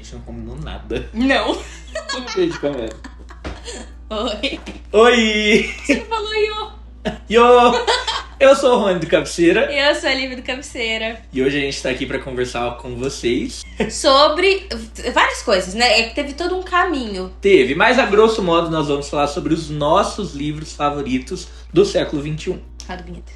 gente não combinou nada. Não. Um beijo, câmera. Oi. Oi! Você não falou iô. Yo! Eu sou o Rony do Cabeceira. Eu sou a Lívia do Cabeceira. E hoje a gente tá aqui pra conversar com vocês. Sobre várias coisas, né? É que teve todo um caminho. Teve, mas a grosso modo nós vamos falar sobre os nossos livros favoritos do século XXI. Roda a vinheta.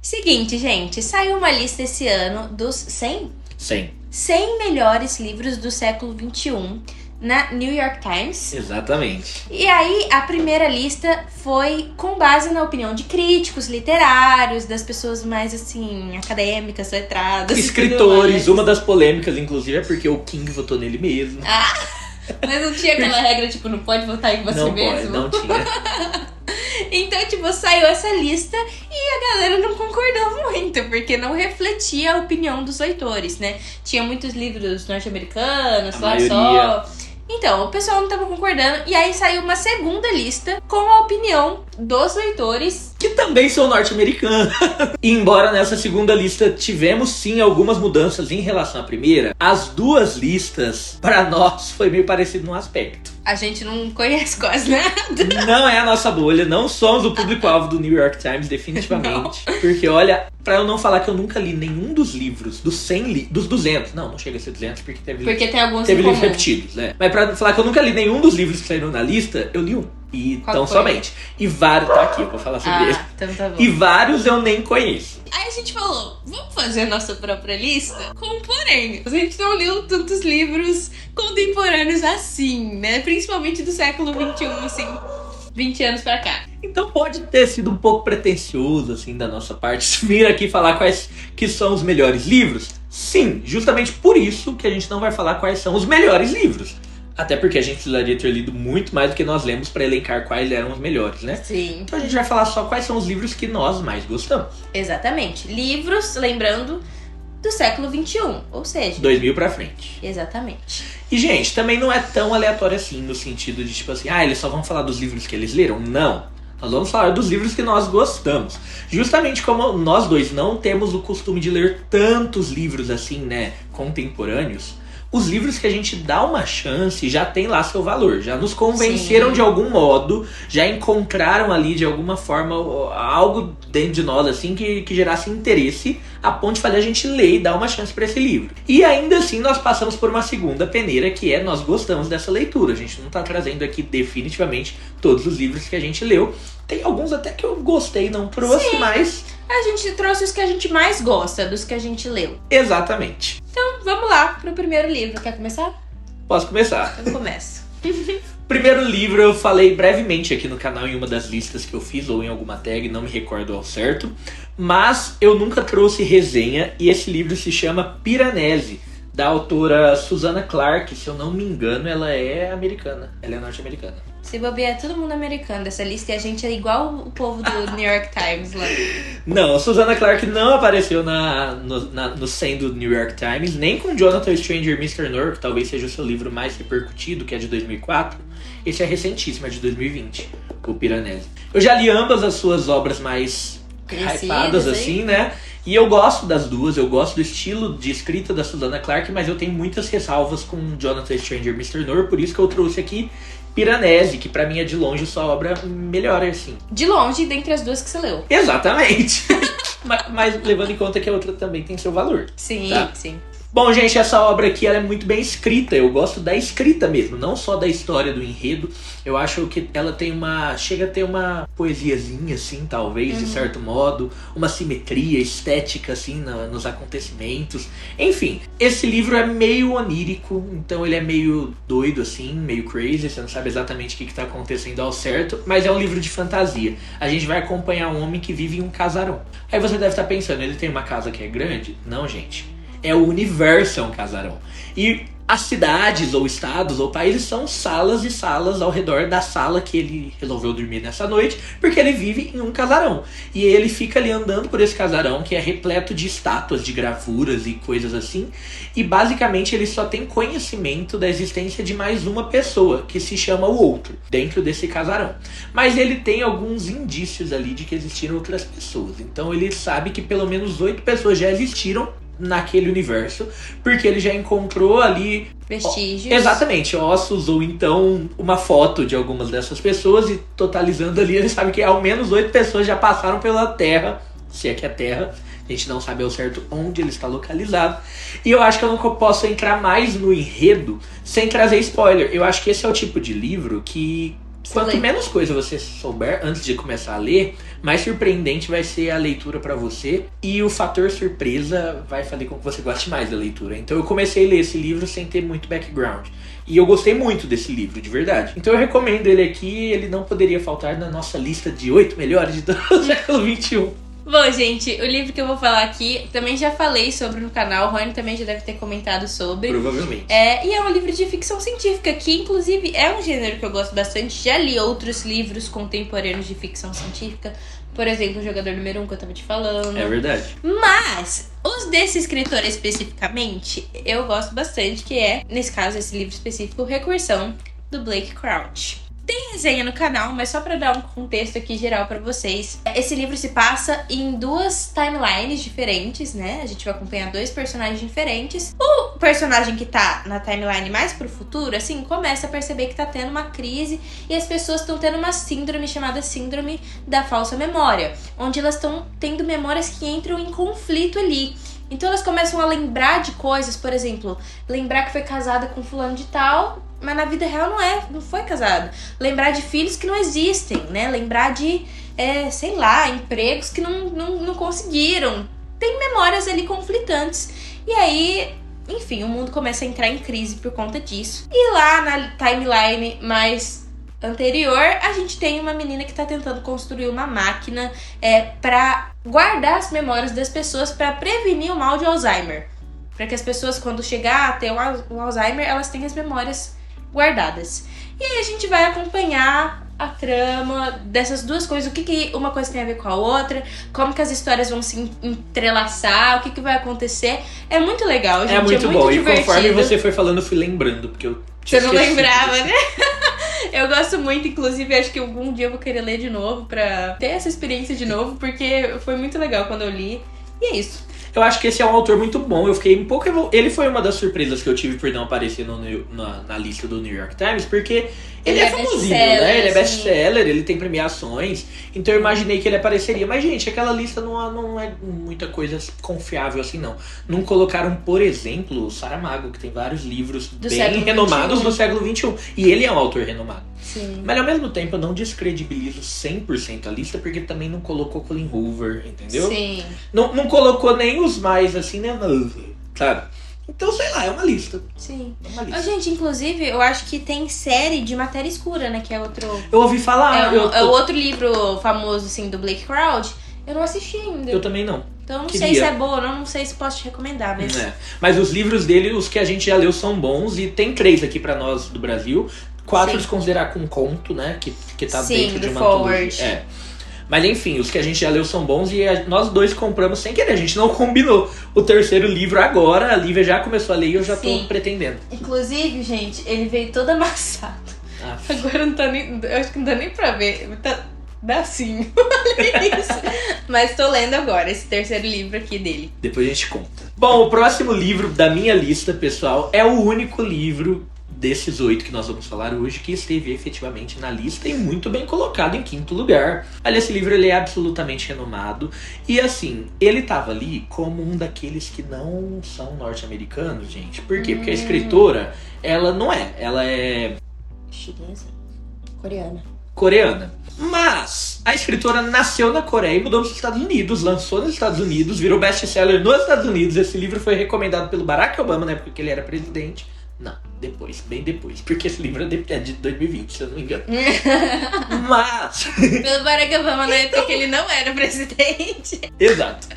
Seguinte, gente, saiu uma lista esse ano dos 100 melhores livros do século XXI na New York Times. Exatamente. E aí, a primeira lista foi com base na opinião de críticos literários, das pessoas mais, assim, acadêmicas, letradas. Escritores, uma das polêmicas, inclusive, é porque o King votou nele mesmo. Mas não tinha aquela regra, tipo, não pode votar em você não mesmo? Não tinha. Então, tipo, saiu essa lista e a galera não concordou muito, porque não refletia a opinião dos leitores, né? Tinha muitos livros norte-americanos, lá só. Então, o pessoal não tava concordando. E aí saiu uma segunda lista com a opinião dos leitores. Que também são norte-americanos. E embora nessa segunda lista tivemos sim algumas mudanças em relação à primeira, as duas listas, pra nós, foi meio parecido num aspecto. A gente não conhece quase nada. Não é a nossa bolha, não somos o público-alvo do New York Times, definitivamente. Não. Porque, olha, pra eu não falar que eu nunca li nenhum dos livros, dos 100 dos 200, não chega a ser 200 porque tem alguns teve livros comum. repetidos, né? Mas pra falar que eu nunca li nenhum dos livros que saíram na lista, eu li um. E qual tão foi? Somente. E vários, tá aqui, eu vou falar sobre ele. Então tá bom. E vários eu nem conheço. Aí a gente falou, vamos fazer a nossa própria lista? Porém, a gente não leu tantos livros contemporâneos assim, né? Principalmente do século XXI, assim, 20 anos pra cá. Então pode ter sido um pouco pretencioso, assim, da nossa parte, vir aqui falar quais que são os melhores livros. Sim, justamente por isso que a gente não vai falar quais são os melhores livros. Até porque a gente precisaria ter lido muito mais do que nós lemos para elencar quais eram os melhores, né? Sim. Então a gente vai falar só quais são os livros que nós mais gostamos. Exatamente. Livros, lembrando, do século XXI, ou seja... 2000 pra frente. Exatamente. E, gente, também não é tão aleatório assim, no sentido de, tipo assim, eles só vão falar dos livros que eles leram? Não. Nós vamos falar dos livros que nós gostamos. Justamente como nós dois não temos o costume de ler tantos livros assim, né, contemporâneos... Os livros que a gente dá uma chance já tem lá seu valor, já nos convenceram de algum modo, já encontraram ali de alguma forma algo dentro de nós assim que gerasse interesse a ponto de fazer a gente ler e dar uma chance para esse livro. E ainda assim nós passamos por uma segunda peneira que é nós gostamos dessa leitura, a gente não tá trazendo aqui definitivamente todos os livros que a gente leu, tem alguns até que eu gostei, não trouxe, mas... A gente trouxe os que a gente mais gosta, dos que a gente leu. Exatamente. Então, vamos lá pro primeiro livro. Quer começar? Posso começar? Eu começo. Primeiro livro eu falei brevemente aqui no canal em uma das listas que eu fiz, ou em alguma tag, não me recordo ao certo. Mas eu nunca trouxe resenha e esse livro se chama Piranesi, da autora Susanna Clarke. Se eu não me engano, ela é americana, ela é norte-americana. Se bobear, é todo mundo americano dessa lista e a gente é igual o povo do New York Times lá. Não, a Susanna Clarke não apareceu no 100 do New York Times, nem com Jonathan Stranger e Mr. Noir, que talvez seja o seu livro mais repercutido, que é de 2004. Esse é recentíssimo, é de 2020, o Piranesi. Eu já li ambas as suas obras mais hypadas, assim, né? E eu gosto das duas, eu gosto do estilo de escrita da Susanna Clarke, mas eu tenho muitas ressalvas com Jonathan Stranger e Mr. Noir, por isso que eu trouxe aqui Piranesi, que pra mim é de longe sua obra melhor, assim. De longe, dentre as duas que você leu. Exatamente. mas levando em conta que a outra também tem seu valor. Sim, tá? sim. Bom, gente, essa obra aqui ela é muito bem escrita. Eu gosto da escrita mesmo, não só da história, do enredo. Eu acho que ela tem chega a ter uma poesiazinha, assim, talvez, de certo modo. Uma simetria estética, assim, nos acontecimentos. Enfim, esse livro é meio onírico, então ele é meio doido, assim, meio crazy. Você não sabe exatamente o que tá acontecendo ao certo, mas é um livro de fantasia. A gente vai acompanhar um homem que vive em um casarão. Aí você deve estar pensando, ele tem uma casa que é grande? Não, gente. É o universo, é um casarão. E As cidades, ou estados, ou países são salas e salas ao redor da sala que ele resolveu dormir nessa noite, porque ele vive em um casarão. E ele fica ali andando por esse casarão, que é repleto de estátuas, de gravuras e coisas assim. E basicamente ele só tem conhecimento da existência de mais uma pessoa, que se chama o Outro, dentro desse casarão. Mas ele tem alguns indícios ali de que existiram outras pessoas. Então ele sabe que pelo menos 8 pessoas já existiram naquele universo, porque ele já encontrou ali vestígios. Exatamente, ossos ou então uma foto de algumas dessas pessoas, e totalizando ali ele sabe que ao menos 8 pessoas já passaram pela Terra, se é que é Terra. A gente não sabe ao certo onde ele está localizado. E eu acho que eu não posso entrar mais no enredo sem trazer spoiler. Eu acho que esse é o tipo de livro que quanto menos coisa você souber antes de começar a ler, mais surpreendente vai ser a leitura pra você. E o fator surpresa vai fazer com que você goste mais da leitura. Então eu comecei a ler esse livro sem ter muito background. E eu gostei muito desse livro, de verdade. Então eu recomendo ele aqui. Ele não poderia faltar na nossa lista de 8 melhores de todo o século XXI. Bom, gente, o livro que eu vou falar aqui, também já falei sobre no canal, o Rony também já deve ter comentado sobre. Provavelmente. E é um livro de ficção científica, que inclusive é um gênero que eu gosto bastante. Já li outros livros contemporâneos de ficção científica, por exemplo, o Jogador Número 1, que eu tava te falando. É verdade. Mas, os desse escritor especificamente, eu gosto bastante, que é, nesse caso, esse livro específico, Recursão, do Blake Crouch. Tem resenha no canal, mas só pra dar um contexto aqui geral pra vocês. Esse livro se passa em 2 timelines diferentes, né? A gente vai acompanhar 2 personagens diferentes. O personagem que tá na timeline mais pro futuro, assim, começa a perceber que tá tendo uma crise e as pessoas estão tendo uma síndrome chamada síndrome da falsa memória, onde elas estão tendo memórias que entram em conflito ali. Então elas começam a lembrar de coisas, por exemplo, lembrar que foi casada com fulano de tal, mas na vida real não foi casado. Lembrar de filhos que não existem, né? Lembrar de, sei lá, empregos que não conseguiram. Tem memórias ali conflitantes. E aí, enfim, o mundo começa a entrar em crise por conta disso. E lá na timeline mais anterior, a gente tem uma menina que tá tentando construir uma máquina pra guardar as memórias das pessoas pra prevenir o mal de Alzheimer. Pra que as pessoas, quando chegar a ter o Alzheimer, elas tenham as memórias guardadas. E aí a gente vai acompanhar a trama dessas duas coisas, o que uma coisa tem a ver com a outra, como que as histórias vão se entrelaçar, o que vai acontecer. É muito legal, gente. É muito bom. Divertido. E conforme você foi falando, eu fui lembrando, porque eu Você não lembrava, né? Eu gosto muito, inclusive acho que algum dia eu vou querer ler de novo pra ter essa experiência de novo, porque foi muito legal quando eu li. E é isso. Eu acho que esse é um autor muito bom. Eu fiquei um pouco Ele foi uma das surpresas que eu tive por não aparecer na lista do New York Times, porque ele é famosinho, né? Ele é best-seller, ele tem premiações. Então eu imaginei que ele apareceria. Mas, gente, aquela lista não é muita coisa confiável assim, não. Não colocaram, por exemplo, o Saramago, que tem vários livros bem renomados do século XXI. E ele é um autor renomado. Sim. Mas ao mesmo tempo eu não descredibilizo 100% a lista, porque também não colocou Colin Hoover, entendeu? Sim. Não colocou nem os mais assim, né? Sabe? Então, sei lá, é uma lista. Sim. É uma lista. Gente, inclusive, eu acho que tem série de Matéria Escura, né? Que é outro... Eu ouvi falar. É o outro livro famoso, assim, do Blake Crouch. Eu não assisti ainda. Eu também não. Então não sei se é boa ou não sei se posso te recomendar, mas... Mas os livros dele, os que a gente já leu, são bons. E tem 3 aqui pra nós do Brasil. 4 se considerar com conto, né? Que tá dentro de uma antologia. Mas enfim, os que a gente já leu são bons e nós 2 compramos sem querer. A gente não combinou o 3º livro agora. A Lívia já começou a ler e eu já tô pretendendo. Inclusive, gente, ele veio todo amassado. Agora não tá nem... Eu acho que não dá nem pra ver. Dá sim. Olha isso. Mas tô lendo agora esse 3º livro aqui dele. Depois a gente conta. Bom, o próximo livro da minha lista, pessoal, é o único livro desses 8 que nós vamos falar hoje que esteve efetivamente na lista e muito bem colocado em 5º lugar. Olha, esse livro ele é absolutamente renomado e assim, ele tava ali como um daqueles que não são norte-americanos, gente. Por quê? Porque a escritora, ela não é, ela é... chinesa? Coreana. Mas a escritora nasceu na Coreia e mudou para os Estados Unidos, lançou nos Estados Unidos, virou best-seller nos Estados Unidos. Esse livro foi recomendado pelo Barack Obama na época que ele era presidente. Não, depois, bem depois, porque esse livro é de 2020, se eu não me engano. Mas... pelo Barack Obama na época que ele não era presidente. Exato.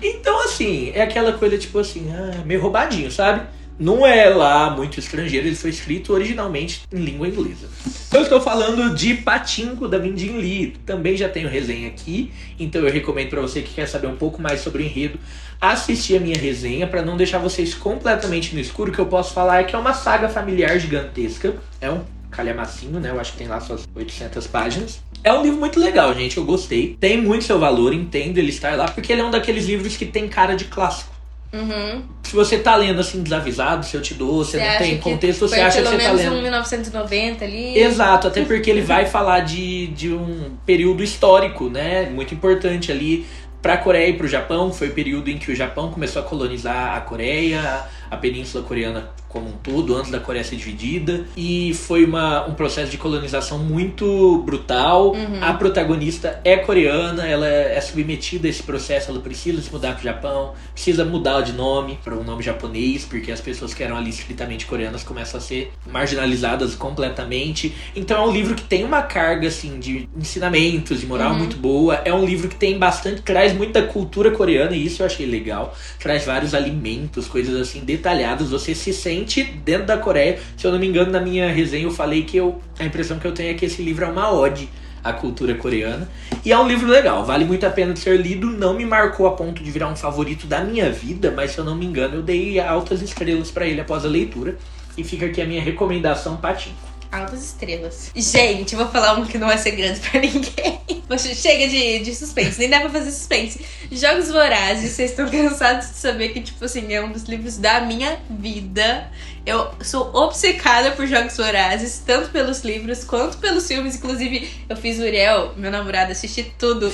Então, assim, é aquela coisa tipo assim, meio roubadinho, sabe? não é lá muito estrangeiro, ele foi escrito originalmente em língua inglesa. Eu estou falando de Pachinko, da Min Jin Lee. Também já tenho resenha aqui, então eu recomendo para você que quer saber um pouco mais sobre o enredo, assistir a minha resenha, para não deixar vocês completamente no escuro. O que eu posso falar é que é uma saga familiar gigantesca, é um calhamacinho, né? Eu acho que tem lá suas 800 páginas. É um livro muito legal, gente, eu gostei. Tem muito seu valor, entendo ele estar lá, porque ele é um daqueles livros que tem cara de clássico. Uhum. Se você tá lendo assim desavisado, se eu te dou, você não tem contexto, você acha que você tá lendo. Pelo menos um 1990 ali. Exato, até porque ele vai falar de um período histórico, né? Muito importante ali pra Coreia e pro Japão. Foi o período em que o Japão começou a colonizar a Coreia, a Península Coreana como um todo, antes da Coreia ser dividida. E foi um processo de colonização muito brutal. A protagonista é coreana, ela é submetida a esse processo, ela precisa se mudar pro Japão, precisa mudar de nome para um nome japonês, porque as pessoas que eram ali estritamente coreanas começam a ser marginalizadas completamente. Então é um livro que tem uma carga assim de ensinamentos, de moral muito boa. É um livro que tem bastante, traz muita cultura coreana, e isso eu achei legal. Traz vários alimentos, coisas assim detalhadas, você se sente dentro da Coreia. Se eu não me engano, na minha resenha eu falei que a impressão que eu tenho é que esse livro é uma ode à cultura coreana. E é um livro legal, vale muito a pena de ser lido. Não me marcou a ponto de virar um favorito da minha vida, mas se eu não me engano eu dei altas estrelas pra ele após a leitura. E fica aqui a minha recomendação, Pachinko. Altas estrelas. Gente, vou falar uma que não vai ser grande pra ninguém. Poxa, chega de suspense, nem dá pra fazer suspense. Jogos Vorazes, vocês estão cansados de saber que, tipo assim, é um dos livros da minha vida. Eu sou obcecada por Jogos Vorazes, tanto pelos livros quanto pelos filmes. Inclusive, eu fiz o Uriel, meu namorado, assistir tudo.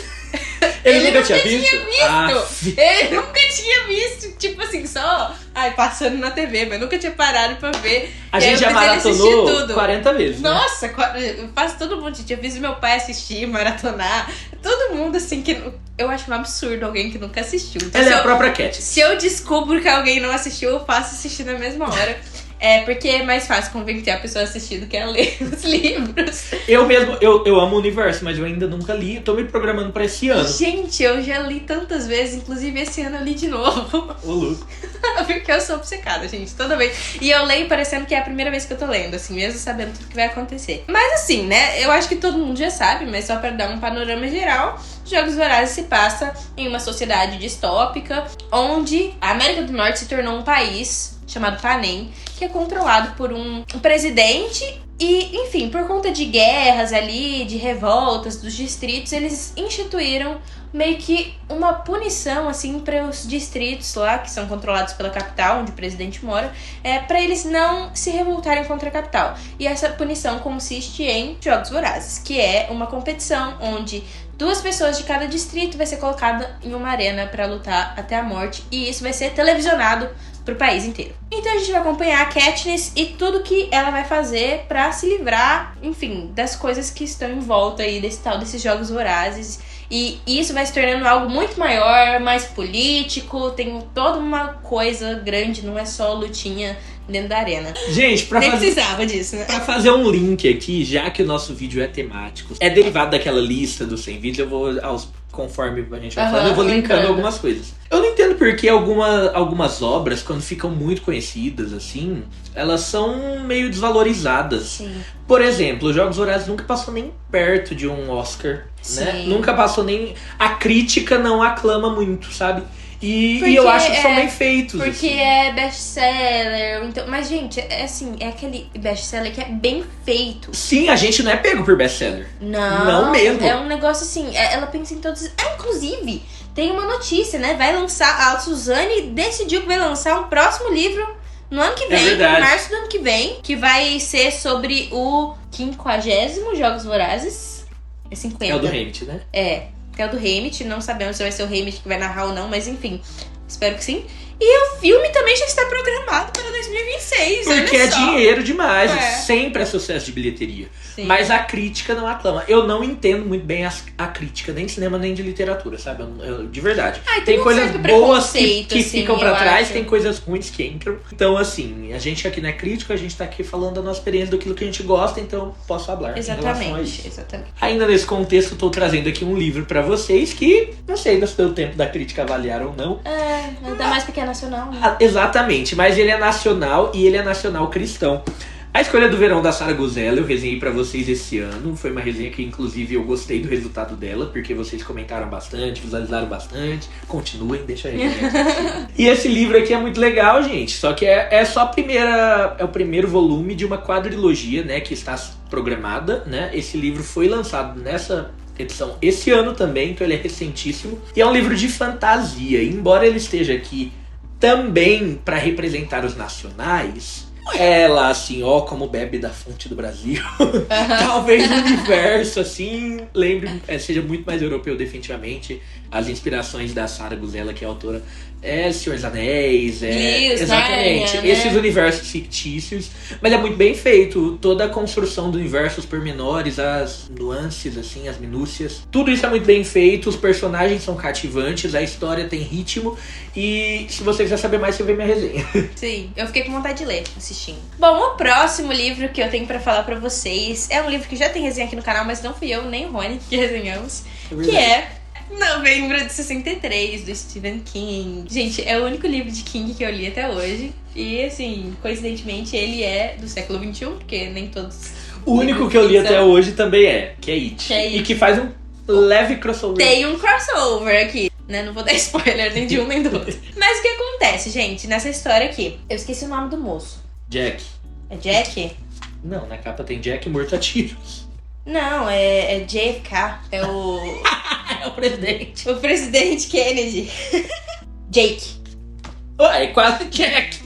Ele nunca tinha visto? Ele nunca tinha visto, tipo assim, só passando na TV, mas nunca tinha parado pra ver. A gente já maratonou 40 vezes, né? Nossa, eu faço todo mundo, gente. Eu fiz meu pai assistir, maratonar. Todo mundo, assim, que eu acho um absurdo alguém que nunca assistiu. Então, ela é a própria Cat. Se eu descubro que alguém não assistiu, eu faço assistir na mesma hora. É porque é mais fácil convencer a pessoa a assistir do que a ler os livros. Eu amo o universo, mas eu ainda nunca li. Tô me programando pra esse ano. Gente, eu já li tantas vezes, inclusive esse ano eu li de novo. Ô, louco. Porque eu sou obcecada, gente, toda vez. E eu leio parecendo que é a primeira vez que eu tô lendo, assim, mesmo sabendo tudo que vai acontecer. Mas assim, né, eu acho que todo mundo já sabe, mas só pra dar um panorama geral, Jogos Vorazes se passa em uma sociedade distópica, onde a América do Norte se tornou um país chamado Panem, que é controlado por um presidente. E, enfim, por conta de guerras ali, de revoltas dos distritos, eles instituíram meio que uma punição, assim, para os distritos lá, que são controlados pela capital, onde o presidente mora, para eles não se revoltarem contra a capital. E essa punição consiste em Jogos Vorazes, que é uma competição onde 2 pessoas de cada distrito vai ser colocada em uma arena para lutar até a morte, e isso vai ser televisionado pro país inteiro. Então a gente vai acompanhar a Katniss e tudo que ela vai fazer pra se livrar, enfim, das coisas que estão em volta aí desses Jogos Vorazes. E isso vai se tornando algo muito maior, mais político, tem toda uma coisa grande, não é só lutinha dentro da arena. Gente, precisava disso, né? Pra fazer um link aqui, já que o nosso vídeo é temático, é derivado daquela lista dos 100 vídeos, eu vou conforme a gente vai falando, eu vou linkando algumas coisas. Eu não entendo porque algumas obras, quando ficam muito conhecidas, assim, elas são meio desvalorizadas. Sim. Por exemplo, os Jogos Vorazes nunca passou nem perto de um Oscar, né? Nunca passou nem... A crítica não aclama muito, sabe? E eu acho que são bem feitos. Porque assim. É best-seller. Então, mas, gente, é aquele best-seller que é bem feito. Sim, a gente não é pego por best-seller. Não mesmo. É um negócio assim, ela pensa em todos... inclusive, tem uma notícia, né? Vai lançar... A Suzane decidiu que vai lançar um próximo livro no ano que vem, em março do ano que vem, que vai ser sobre o 50º Jogos Vorazes. É 50. É o do Hamilton, né? Que é o do Hamilton, não sabemos se vai ser o Hamilton que vai narrar ou não, mas enfim, espero que sim. E o filme também já está programado para 2026, porque é dinheiro demais, sempre é sucesso de bilheteria. Sim. Mas a crítica não aclama. Eu não entendo muito bem a crítica, nem de cinema, nem de literatura, sabe? De verdade. Tem coisas boas que assim, ficam pra trás, tem coisas ruins que entram. Então, assim, a gente aqui não é crítico, a gente tá aqui falando da nossa experiência, daquilo que a gente gosta, então posso falar em relação a isso. Exatamente. Ainda nesse contexto, eu tô trazendo aqui um livro pra vocês que, não sei se deu tempo da crítica avaliar ou não. Ainda mais porque é nacional, né? Exatamente, mas ele é nacional e ele é nacional cristão. A Escolha do Verão da Sara Guzella eu resenhei pra vocês esse ano. Foi uma resenha que, inclusive, eu gostei do resultado dela, porque vocês comentaram bastante, visualizaram bastante. Continuem, deixa a resenha. E esse livro aqui é muito legal, gente. Só que é só o primeiro volume de uma quadrilogia, né, que está programada, né? Esse livro foi lançado nessa edição esse ano também, então ele é recentíssimo. E é um livro de fantasia. Embora ele esteja aqui também para representar os nacionais, ela, assim, ó, como bebe da fonte do Brasil. Talvez o universo, assim, seja muito mais europeu, definitivamente. As inspirações da Sara Guzella, que é a autora, Senhor dos Anéis, exatamente, Narnia, né? Esses universos fictícios. Mas é muito bem feito, toda a construção do universo, os pormenores, as nuances, assim, as minúcias. Tudo isso é muito bem feito, os personagens são cativantes, a história tem ritmo. E se você quiser saber mais, você vê minha resenha. Sim, eu fiquei com vontade de ler assistindo. Bom, o próximo livro que eu tenho pra falar pra vocês é um livro que já tem resenha aqui no canal, mas não fui eu nem o Rony que resenhamos, que é Novembro de 63, do Stephen King. Gente, é o único livro de King que eu li até hoje. E, assim, coincidentemente, ele é do século XXI, porque nem todos... O único que eu li até hoje também que é It. E que faz um leve crossover. Tem um crossover aqui, né? Não vou dar spoiler nem de um nem do outro. Mas o que acontece, gente, nessa história aqui? Eu esqueci o nome do moço. Jack. É Jack? Não, na capa tem Jack morto a tiros. Não, é JFK. É o... É o presidente. O presidente Kennedy. Jake. Ué, quase Jack.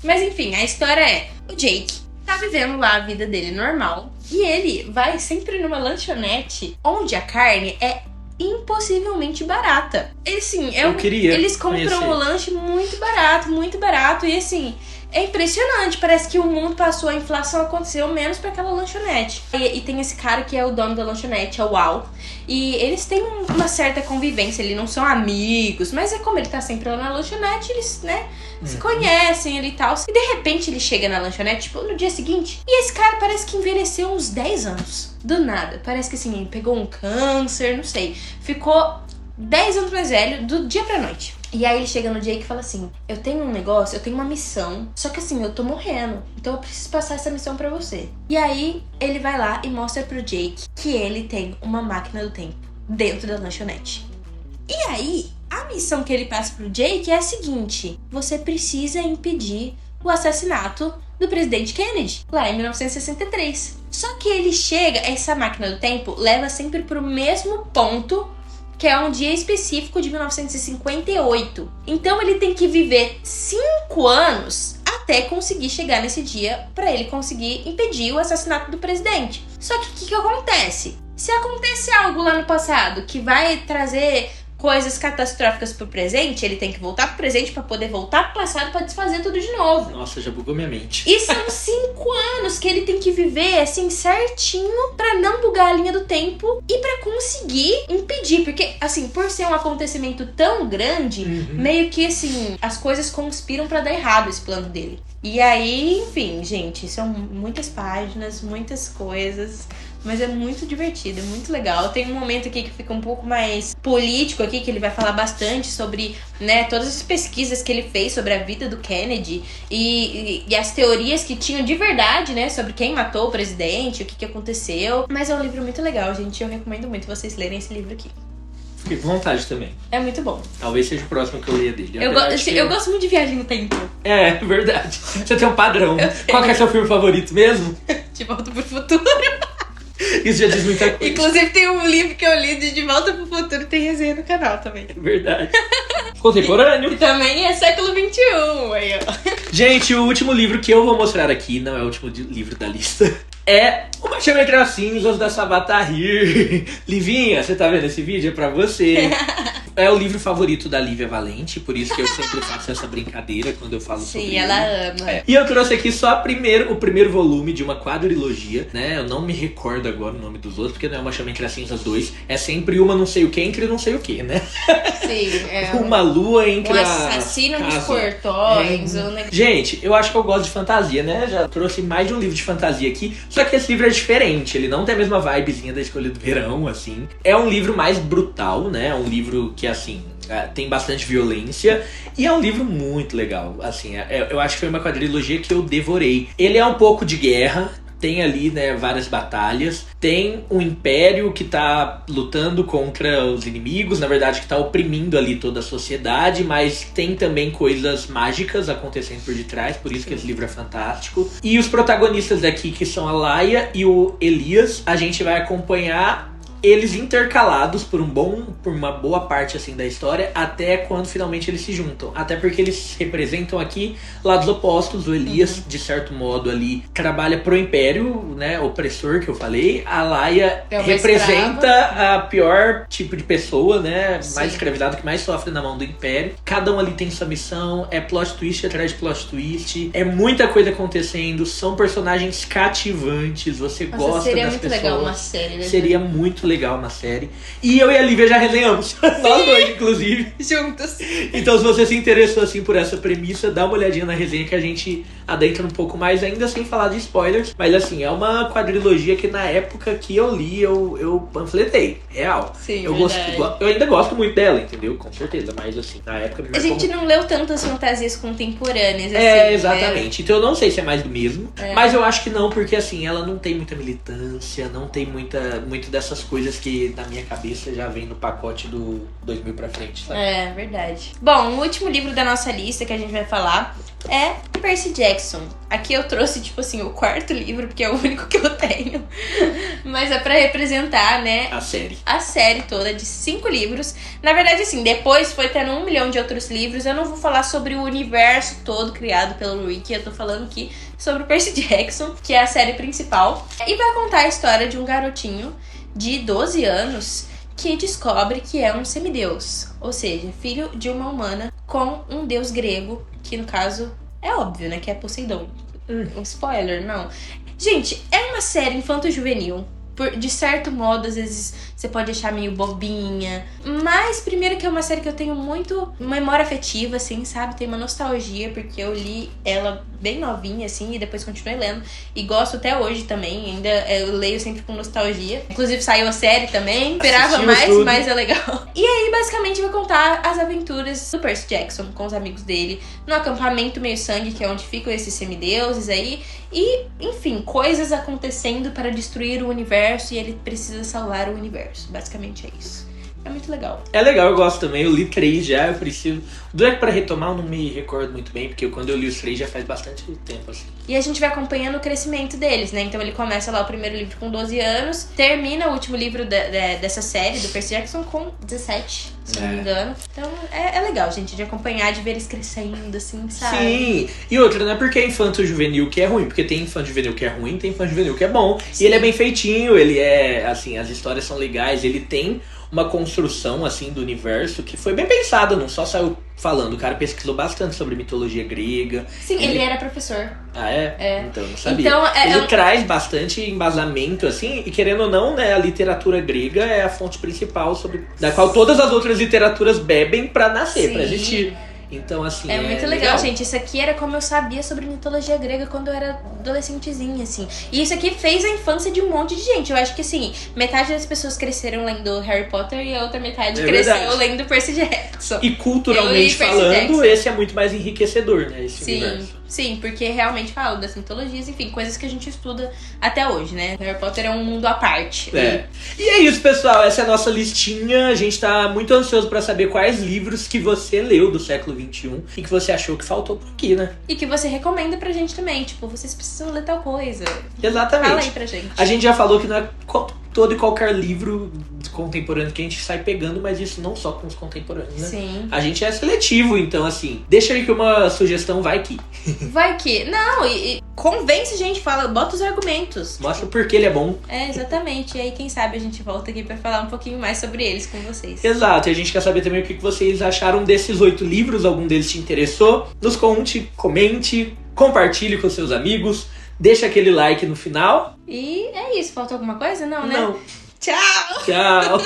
Mas enfim, a história é... O Jake tá vivendo lá a vida dele normal. E ele vai sempre numa lanchonete onde a carne é impossivelmente barata. E assim, eles compram o lanche muito barato. E assim... É impressionante, parece que o mundo passou, a inflação aconteceu menos pra aquela lanchonete. E tem esse cara que é o dono da lanchonete, é o Al. E eles têm uma certa convivência, eles não são amigos, mas é como ele tá sempre lá na lanchonete, eles, né, se conhecem ali e tal. E de repente ele chega na lanchonete, tipo, no dia seguinte, e esse cara parece que envelheceu uns 10 anos. Do nada, parece que assim, ele pegou um câncer, não sei. Ficou 10 anos mais velho, do dia pra noite. E aí ele chega no Jake e fala assim, eu tenho um negócio, eu tenho uma missão, só que assim, eu tô morrendo, então eu preciso passar essa missão pra você. E aí ele vai lá e mostra pro Jake que ele tem uma máquina do tempo dentro da lanchonete. E aí, a missão que ele passa pro Jake é a seguinte, você precisa impedir o assassinato do presidente Kennedy, lá em 1963. Só que ele chega, essa máquina do tempo leva sempre pro mesmo ponto, que é um dia específico de 1958. Então ele tem que viver 5 anos até conseguir chegar nesse dia para ele conseguir impedir o assassinato do presidente. Só que o que acontece? Se acontece algo lá no passado que vai trazer coisas catastróficas pro presente, ele tem que voltar pro presente pra poder voltar pro passado pra desfazer tudo de novo. Nossa, já bugou minha mente. E são 5 anos que ele tem que viver, assim, certinho pra não bugar a linha do tempo e pra conseguir impedir. Porque, assim, por ser um acontecimento tão grande, meio que, assim, as coisas conspiram pra dar errado esse plano dele. E aí, enfim, gente, são muitas páginas, muitas coisas... Mas é muito divertido, é muito legal. Tem um momento aqui que fica um pouco mais político aqui, que ele vai falar bastante sobre, né, todas as pesquisas que ele fez sobre a vida do Kennedy e as teorias que tinham de verdade, né, sobre quem matou o presidente, o que aconteceu. Mas é um livro muito legal, gente. Eu recomendo muito vocês lerem esse livro aqui. Fiquei com vontade também. É muito bom. Talvez seja o próximo que eu leia dele. Eu gosto muito de viagem no tempo. É, verdade. Você tem um padrão. Qual que é seu filme favorito mesmo? De Volta pro Futuro. Isso já diz muita coisa. Inclusive tem um livro que eu li de Volta pro Futuro, tem resenha no canal também. Verdade. Contemporâneo. E também é século XXI. Aí, ó. Gente, o último livro que eu vou mostrar aqui, não é o último livro da lista, é Uma Chama Entre as Cinzas, da Sabatahir. Livinha, você tá vendo esse vídeo? É pra você. É o livro favorito da Lívia Valente, por isso que eu sempre faço essa brincadeira quando eu falo sobre ele. Sim, ela ama. É. E eu trouxe aqui só o primeiro volume de uma quadrilogia, né? Eu não me recordo agora o nome dos outros, porque não é Uma Chama Entre as Cinzas 2. É sempre uma não sei o que entre não sei o que, né? Sim, é. Uma lua entre as assassino dos portões. Gente, eu acho que eu gosto de fantasia, né? Já trouxe mais de um livro de fantasia aqui. Só que esse livro é diferente. Ele não tem a mesma vibezinha da Escolha do Verão, assim. É um livro mais brutal, né? É um livro que, assim, tem bastante violência e é um livro muito legal. Assim, eu acho que foi uma quadrilogia que eu devorei. Ele é um pouco de guerra. Tem ali, né, várias batalhas. Tem um império que tá lutando contra os inimigos, na verdade que tá oprimindo ali toda a sociedade, mas tem também coisas mágicas acontecendo por detrás, por isso que esse livro é fantástico. E os protagonistas daqui, que são a Laia e o Elias, a gente vai acompanhar eles intercalados por uma boa parte assim da história, até quando finalmente eles se juntam. Até porque eles representam aqui lados opostos. O Elias, de certo modo, ali trabalha pro Império, né, opressor que eu falei. A Laia representa escrava. A pior tipo de pessoa, né, mais escravizada, que mais sofre na mão do Império. Cada um ali tem sua missão, é plot twist atrás de plot twist, é muita coisa acontecendo, são personagens cativantes, você gosta seria das muito pessoas. legal uma série, né? Seria muito legal uma série. E eu e a Lívia já resenhamos. Nós dois, inclusive. Juntos. Então, se você se interessou assim por essa premissa, dá uma olhadinha na resenha que a gente adentra um pouco mais, ainda sem falar de spoilers. Mas assim, é uma quadrilogia que na época que eu li, eu panfletei. Real. Sim, eu ainda gosto muito dela, entendeu? Com certeza. Mas assim, na época... A gente não leu tantas fantasias contemporâneas, assim. Exatamente. Então eu não sei se é mais do mesmo. Mas eu acho que não, porque assim, ela não tem muita militância, não tem muito dessas coisas que na minha cabeça já vem no pacote do 2000 pra frente, sabe? É, verdade. Bom, o último livro da nossa lista que a gente vai falar é Percy Jackson. Aqui eu trouxe, tipo assim, o quarto livro, porque é o único que eu tenho. Mas é pra representar, né? A série toda de 5 livros. Na verdade, assim, depois foi tendo 1 milhão de outros livros. Eu não vou falar sobre o universo todo criado pelo Rick. Eu tô falando aqui sobre o Percy Jackson, que é a série principal. E vai contar a história de um garotinho de 12 anos que descobre que é um semideus, ou seja, filho de uma humana com um deus grego, que no caso é óbvio, né, que é Poseidon. Um spoiler, não. Gente, é uma série infanto-juvenil. De certo modo, às vezes você pode achar meio bobinha. Mas, primeiro que é uma série que eu tenho muito memória afetiva, assim, sabe? Tem uma nostalgia, porque eu li ela bem novinha, assim, e depois continuei lendo. E gosto até hoje também, ainda eu leio sempre com nostalgia. Inclusive saiu a série também, esperava mais, mas é legal. E aí, basicamente, vai contar as aventuras do Percy Jackson com os amigos dele no acampamento meio sangue, que é onde ficam esses semideuses aí. E, enfim, coisas acontecendo para destruir o universo e ele precisa salvar o universo. Basicamente é isso. É muito legal. É legal, eu gosto também. Eu li 3 já, eu preciso... Durante pra retomar, eu não me recordo muito bem, porque quando eu li os 3 já faz bastante tempo, assim. E a gente vai acompanhando o crescimento deles, né? Então ele começa lá o primeiro livro com 12 anos, termina o último livro dessa série, do Percy Jackson, com 17, se não me engano. Então é legal, gente, de acompanhar, de ver eles crescendo, assim, sabe? Sim, e outra, não é porque é infanto-juvenil que é ruim, porque tem infanto-juvenil que é ruim, tem infanto-juvenil que é bom. Sim. E ele é bem feitinho, ele é, assim, as histórias são legais, ele tem uma construção, assim, do universo que foi bem pensada, não só saiu falando. O cara pesquisou bastante sobre mitologia grega. Sim, ele era professor. Ah, é? É. Então, não sabia. Então, ele traz bastante embasamento, assim, e querendo ou não, né, a literatura grega é a fonte principal da qual todas as outras literaturas bebem pra nascer, Sim. pra existir. Então, assim, é muito legal, gente. Isso aqui era como eu sabia sobre mitologia grega quando eu era adolescentezinha, assim. E isso aqui fez a infância de um monte de gente. Eu acho que, assim, metade das pessoas cresceram lendo Harry Potter e a outra metade cresceu lendo Percy Jackson. E culturalmente falando, esse é muito mais enriquecedor, né, esse universo. Sim, porque realmente fala das mitologias, enfim, coisas que a gente estuda até hoje, né? Harry Potter é um mundo à parte. É. E é isso, pessoal. Essa é a nossa listinha. A gente tá muito ansioso pra saber quais livros que você leu do século XXI e que você achou que faltou por aqui, né? E que você recomenda pra gente também. Tipo, vocês precisam ler tal coisa. Exatamente. Fala aí pra gente. A gente já falou que não é todo e qualquer livro contemporâneo que a gente sai pegando, mas isso não só com os contemporâneos, né? Sim. A gente é seletivo, então assim, deixa aí que uma sugestão vai que. Vai que. Não, e convence a gente, fala, bota os argumentos. Mostra por que ele é bom. É, exatamente. E aí, quem sabe, a gente volta aqui pra falar um pouquinho mais sobre eles com vocês. Exato, e a gente quer saber também o que vocês acharam desses 8 livros, algum deles te interessou? Nos conte, comente, compartilhe com seus amigos, deixa aquele like no final. E é isso, faltou alguma coisa? Não, né? Não. Tchau! Tchau!